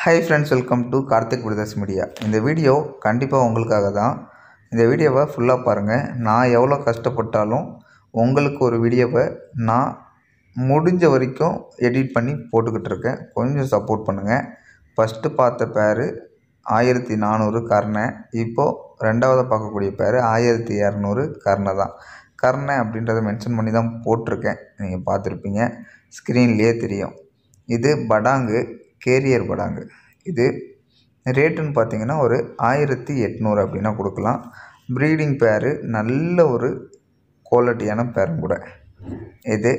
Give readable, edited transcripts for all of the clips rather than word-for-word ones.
Hi friends, welcome to Karthik brothers media. இந்த video கண்டிப்பாக உங்களுக்காக தான். இந்த வீடியோவை ஃபுல்லாக பாருங்கள். நான் எவ்வளோ கஷ்டப்பட்டாலும் உங்களுக்கு ஒரு வீடியோவை நான் முடிஞ்ச வரைக்கும் எடிட் பண்ணி போட்டுக்கிட்டு இருக்கேன். கொஞ்சம் சப்போர்ட் பண்ணுங்கள். ஃபஸ்ட்டு பார்த்த பேர் 1400 கர்ணை. இப்போது ரெண்டாவது பார்க்கக்கூடிய பேர் 1200 கர்ணை தான். கர்ணை அப்படின்றத மென்ஷன் பண்ணி தான் போட்டிருக்கேன். நீங்கள் பார்த்துருப்பீங்க, ஸ்க்ரீன்லேயே தெரியும். இது படாங்கு, கேரியர் படாங்கு. இது ரேட்டுன்னு பார்த்தீங்கன்னா ஒரு 1800 அப்படின்னா கொடுக்கலாம். ப்ரீடிங் பேரு, நல்ல ஒரு குவாலிட்டியான பேரும் கூட. இது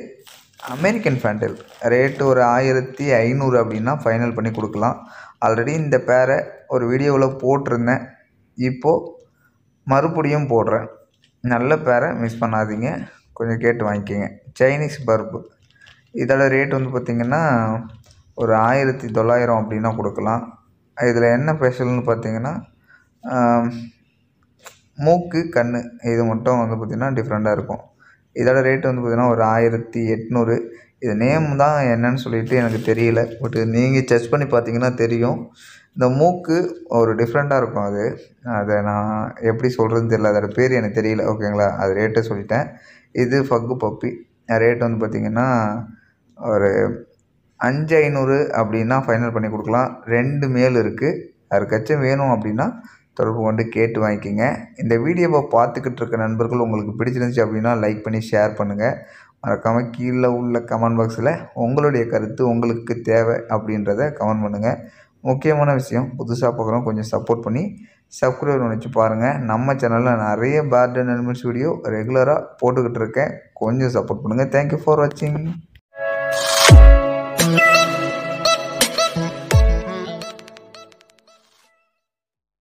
அமெரிக்கன் ஃபேண்டல். ரேட்டு ஒரு 1500 அப்படின்னா ஃபைனல் பண்ணி கொடுக்கலாம். ஆல்ரெடி இந்த பேரை ஒரு வீடியோவில் போட்டிருந்தேன், இப்போது மறுபடியும் போடுறேன். நல்ல பேரை மிஸ் பண்ணாதீங்க, கொஞ்சம் கேட்டு வாங்கிக்கோங்க. சைனீஸ் பர்பு. இதோட ரேட் வந்து பார்த்திங்கன்னா ஒரு 1900 அப்படின்னா கொடுக்கலாம். இதில் என்ன ஸ்பெஷல்னு பார்த்தீங்கன்னா மூக்கு, கண் இது மட்டும் வந்து பார்த்திங்கன்னா டிஃப்ரெண்ட்டாக இருக்கும். இதோட ரேட் வந்து பார்த்திங்கன்னா ஒரு 1800. இது நேம் தான் என்னன்னு சொல்லிட்டு எனக்கு தெரியல, பட் நீங்கள் சர்ச் பண்ணி பார்த்தீங்கன்னா தெரியும். இந்த மூக்கு ஒரு டிஃப்ரெண்ட்டாக இருக்கும். அதை நான் எப்படி சொல்கிறதுன்னு தெரியல, அதோட பேர் எனக்கு தெரியல. ஓகேங்களா, அது ரேட்டை சொல்லிட்டேன். இது ஃபக்கு பப்பி. ரேட் வந்து பார்த்திங்கன்னா ஒரு 5500 அப்படின்னா ஃபைனல் பண்ணி கொடுக்கலாம். 2 மேல் இருக்குது. யாருக்காச்சும் வேணும் அப்படின்னா தொடர்பு கொண்டு கேட்டு வாங்கிக்கோங்க. இந்த வீடியோவை பார்த்துக்கிட்டு இருக்க நண்பர்கள் உங்களுக்கு பிடிச்சிருந்துச்சு அப்படின்னா லைக் பண்ணி ஷேர் பண்ணுங்கள். மறக்காமல் கீழே உள்ள கமெண்ட் பாக்ஸில் உங்களுடைய கருத்து உங்களுக்கு தேவை அப்படின்றத கமெண்ட் பண்ணுங்கள். முக்கியமான விஷயம், புதுசாக பார்க்குறோம், கொஞ்சம் சப்போர்ட் பண்ணி சப்ஸ்கிரைப் நினச்சி பாருங்கள். நம்ம சேனலில் நிறைய பேர்ட் அண்ட் அனிமல்ஸ் வீடியோ ரெகுலராக போட்டுக்கிட்டு இருக்கேன். கொஞ்சம் சப்போர்ட் பண்ணுங்கள். தேங்க்யூ ஃபார் வாட்சிங்.